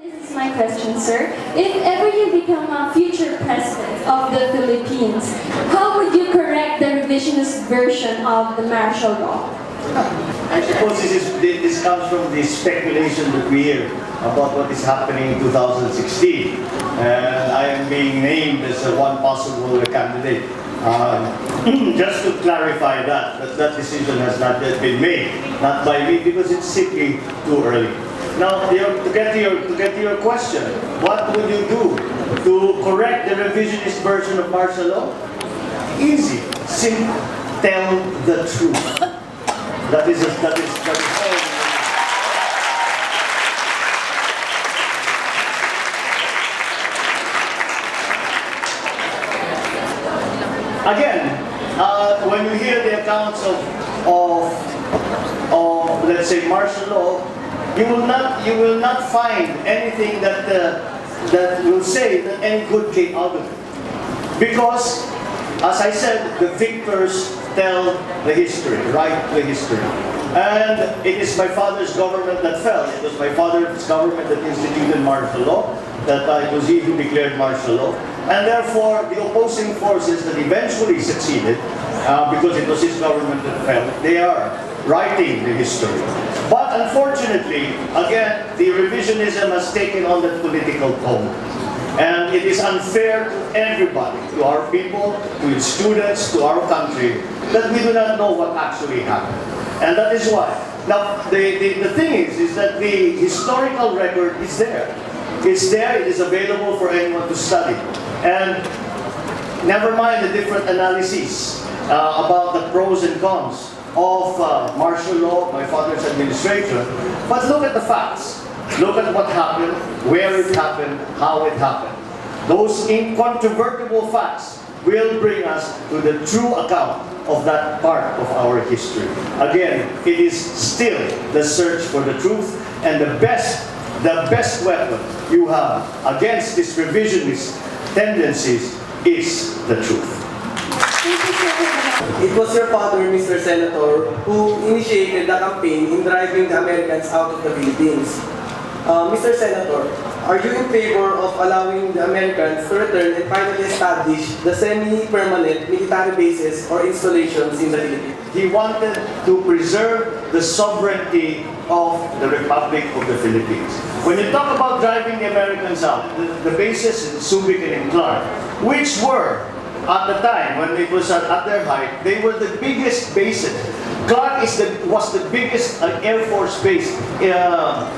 This is my question, sir. If ever you become a future president of the Philippines, how would you correct the revisionist version of the martial law? I suppose this comes from the speculation that we hear about what is happening in 2016. And I am being named as one possible candidate. Just to clarify that decision has not yet been made, not by me, because it's simply too early. Now, to get to your question, what would you do to correct the revisionist version of martial law? Easy, simple. Tell the truth. That is all. Again, when you hear the accounts of let's say martial law, you will not find anything that will say that any good came out of it, because, as I said, the victors tell the history, write the history. And it is my father's government that fell. It was my father's government that instituted martial law, that it was he who declared martial law. And therefore, the opposing forces that eventually succeeded, because it was his government that fell, they are writing the history. But unfortunately, again, the revisionism has taken on that political tone. And it is unfair to everybody, to our people, to its students, to our country, that we do not know what actually happened. And that is why. Now, the thing is that the historical record is there. It's there, it is available for anyone to study. And never mind the different analyses about the pros and cons of martial law, my father's administration, but look at the facts. Look at what happened, where it happened, how it happened. Those incontrovertible facts will bring us to the true account of that part of our history. Again, it is still the search for the truth, and the best weapon you have against these revisionist tendencies is the truth. It was your father, Mr. Senator, who initiated the campaign in driving the Americans out of the Philippines. Mr. Senator, are you in favor of allowing the Americans to return and finally establish the semi-permanent military bases or installations in the Philippines? He wanted to preserve the sovereignty of the Republic of the Philippines. When you talk about driving the Americans out, the bases in Subic and in Clark, which were, at the time, when it was at their height, they were the biggest bases. Clark was the biggest Air Force base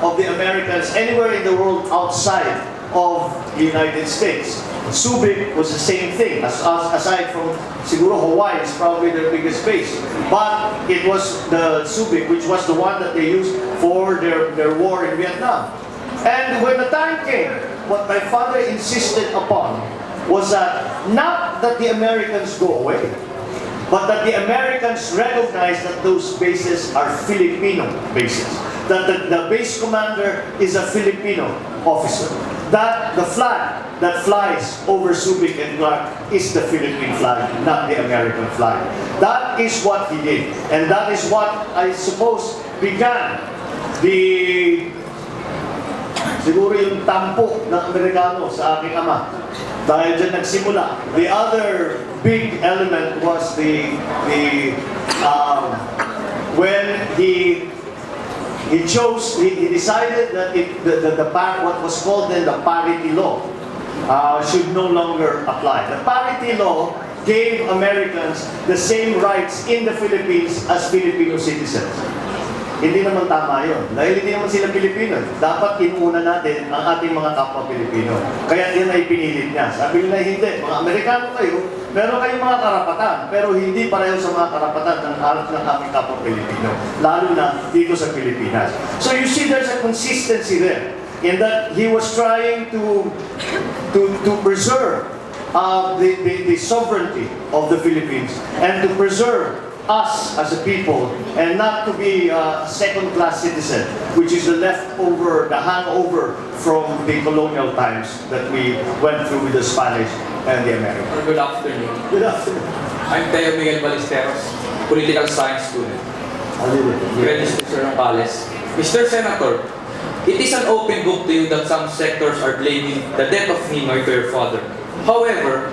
of the Americans anywhere in the world outside of the United States. Subic was the same thing, aside from, siguro Hawaii is probably their biggest base. But it was the Subic, which was the one that they used for their war in Vietnam. And when the time came, what my father insisted upon was that not that the Americans go away, but that the Americans recognize that those bases are Filipino bases. That the base commander is a Filipino officer. That the flag that flies over Subic and Clark is the Philippine flag, not the American flag. That is what he did. And that is what, I suppose, began siguro yung tampo ng Amerikano sa aking ama. Dahil dyan nagsimula. The other big element was when he decided that what was called then the parity law should no longer apply. The parity law gave Americans the same rights in the Philippines as Filipino citizens. Hindi naman tama yun. Dahil hindi naman sila Pilipino. Dapat inuuna natin ang ating mga kapwa Pilipino. Kaya yan ay pinilit niya. Sabi nila, hindi. Mga Amerikano kayo, meron kayong mga karapatan, pero hindi pareho sa mga karapatan ng aming kapwa Pilipino. Lalo na dito sa Pilipinas. So you see, there's a consistency there. In that he was trying to preserve the sovereignty of the Philippines and to preserve us as a people, and not to be a second-class citizen, which is the leftover, the hangover from the colonial times that we went through with the Spanish and the Americans. Good afternoon. Good afternoon. I'm Teo Miguel Ballesteros, political science student. Registered Sir Pales. Mr. Senator, It is an open book to you that some sectors are blaming the death of Ninoy to your father. However,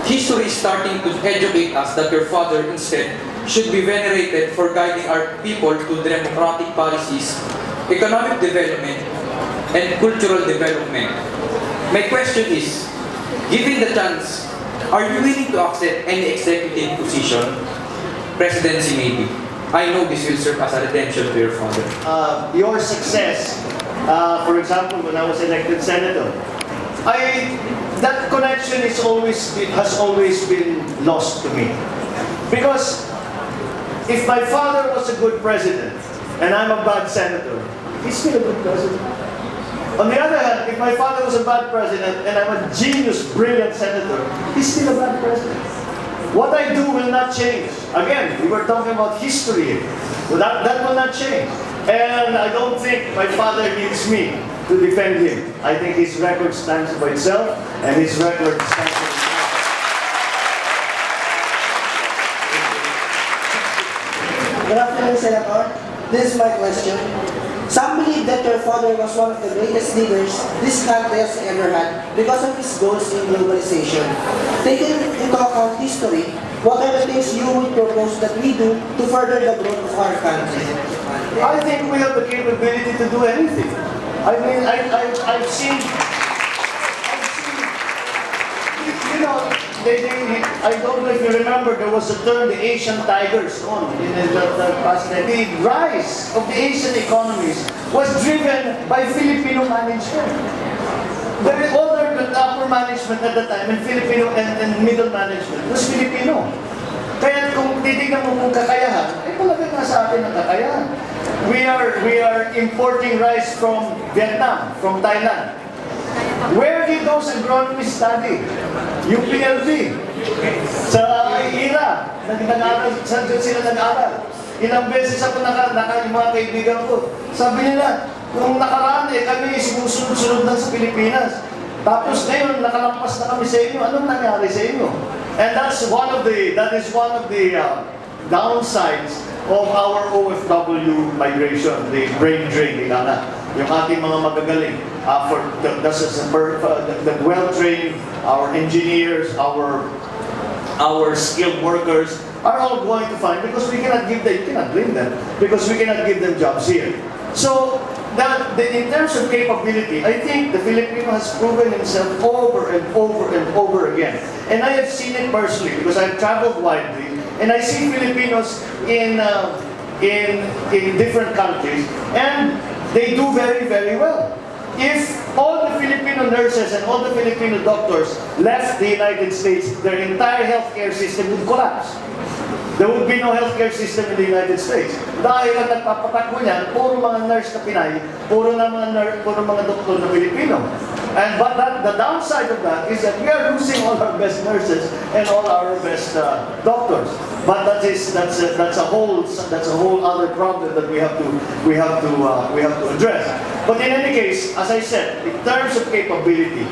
history is starting to educate us that your father instead should be venerated for guiding our people to democratic policies, economic development, and cultural development. My question is, given the chance, are you willing to accept any executive position? Presidency maybe. I know this will serve as a redemption to your father. Your success, for example, when I was elected senator, that connection has always been lost to me. Because if my father was a good president and I'm a bad senator, he's still a good president. On the other hand, if my father was a bad president and I'm a genius, brilliant senator, he's still a bad president. What I do will not change. Again, we were talking about history. Well, that will not change. And I don't think my father needs me to defend him. I think his record stands for itself, and his record stands for itself. Good afternoon, Senator. This is my question. Some believe that your father was one of the greatest leaders this country has ever had because of his goals in globalization. Taking into account history, what are the things you would propose that we do to further the growth of our country? I think we have the capability to do anything. I mean, I've seen, you know, I don't know if you remember, there was a term, the Asian Tigers, in the past. The rise of the Asian economies was driven by Filipino management. All the upper management at the time, and Filipino and middle management, was Filipino. Kaya kung titignan mo kung kakayahan, palagay nga sa atin ang kakayahan. We are importing rice from Vietnam, from Thailand. Where did those agronomists study? UPLB. Sa IRA, nag-aral, saan sila nag-aral? Ilang beses ako yung mga kaibigan ko. Sabi nila, nung nakaraan kami sumusunod-sunod lang sa Pilipinas. Tapos ngayon, nakalampas na kami sa inyo. Anong nangyari sa inyo? And that is one of the downsides of our OFW migration, the brain drain, yung ating mga magagaling, the well-trained, our engineers, our skilled workers are all going to find, because we cannot give them, you cannot blame them, because we cannot give them jobs here. So, in terms of capability, I think the Filipino has proven himself over and over and over again. And I have seen it personally, because I've traveled widely, and I see Filipinos in different countries, and they do very, very well. If all the Filipino nurses and all the Filipino doctors left the United States, their entire healthcare system would collapse. There would be no healthcare system in the United States. Dahil ang nagpapatakbo niyan, puro mga nurse na Pinay, puro mga doktor na Pilipino. But the downside of that is that we are losing all our best nurses and all our best doctors. But that's a whole other problem that we have to address. But in any case, as I said, in terms of capability,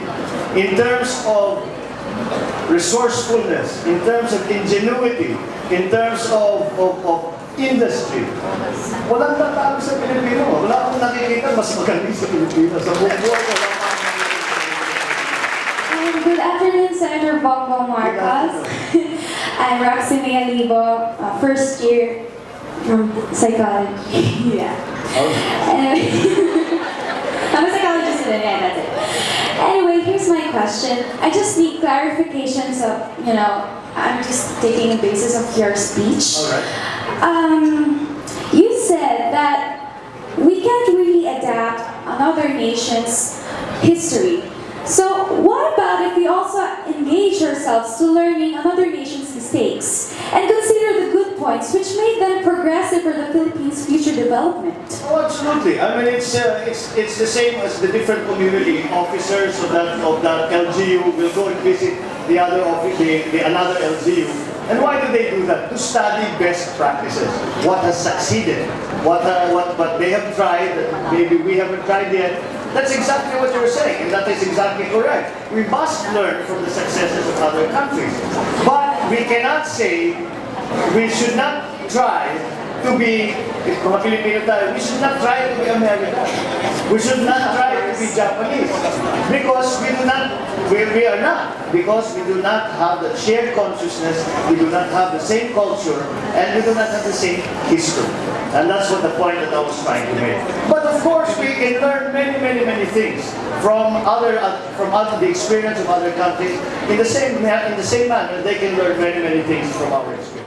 in terms of resourcefulness, in terms of ingenuity, in terms of industry, walang tatalo sa Pilipino. Wala akong nakikita mas magaling sa Pilipino. Sa buong buhay, wala Good afternoon, Senator Bongbong Marcos. I'm Roxy Mayalibo, first year psychology. Yeah. Anyway, I'm a psychologist today. Yeah, that's it. Anyway, here's my question. I just need clarifications of, I'm just taking the basis of your speech. All right. You said that we can't really adapt another nation's history. So what about if we also engage ourselves to learning another nation's mistakes and consider the good points which made them progressive for the Philippines' future development? Oh, absolutely. I mean, it's the same as the different community officers of that LGU will go and visit the other another LGU. And why do they do that? To study best practices. What has succeeded? What they have tried that maybe we haven't tried yet. That's exactly what you're saying, and that is exactly correct. We must learn from the successes of other countries. But we cannot say, we should not try to be, mga Pilipino tayo, we should not try to be American. We should not try to be Japanese. Because we are not. Because we do not have the shared consciousness, we do not have the same culture, and we do not have the same history. And that's what the point that I was trying to make. But of course, we can learn many, many, many things from the experience of other countries. In the same manner, they can learn many, many things from our experience.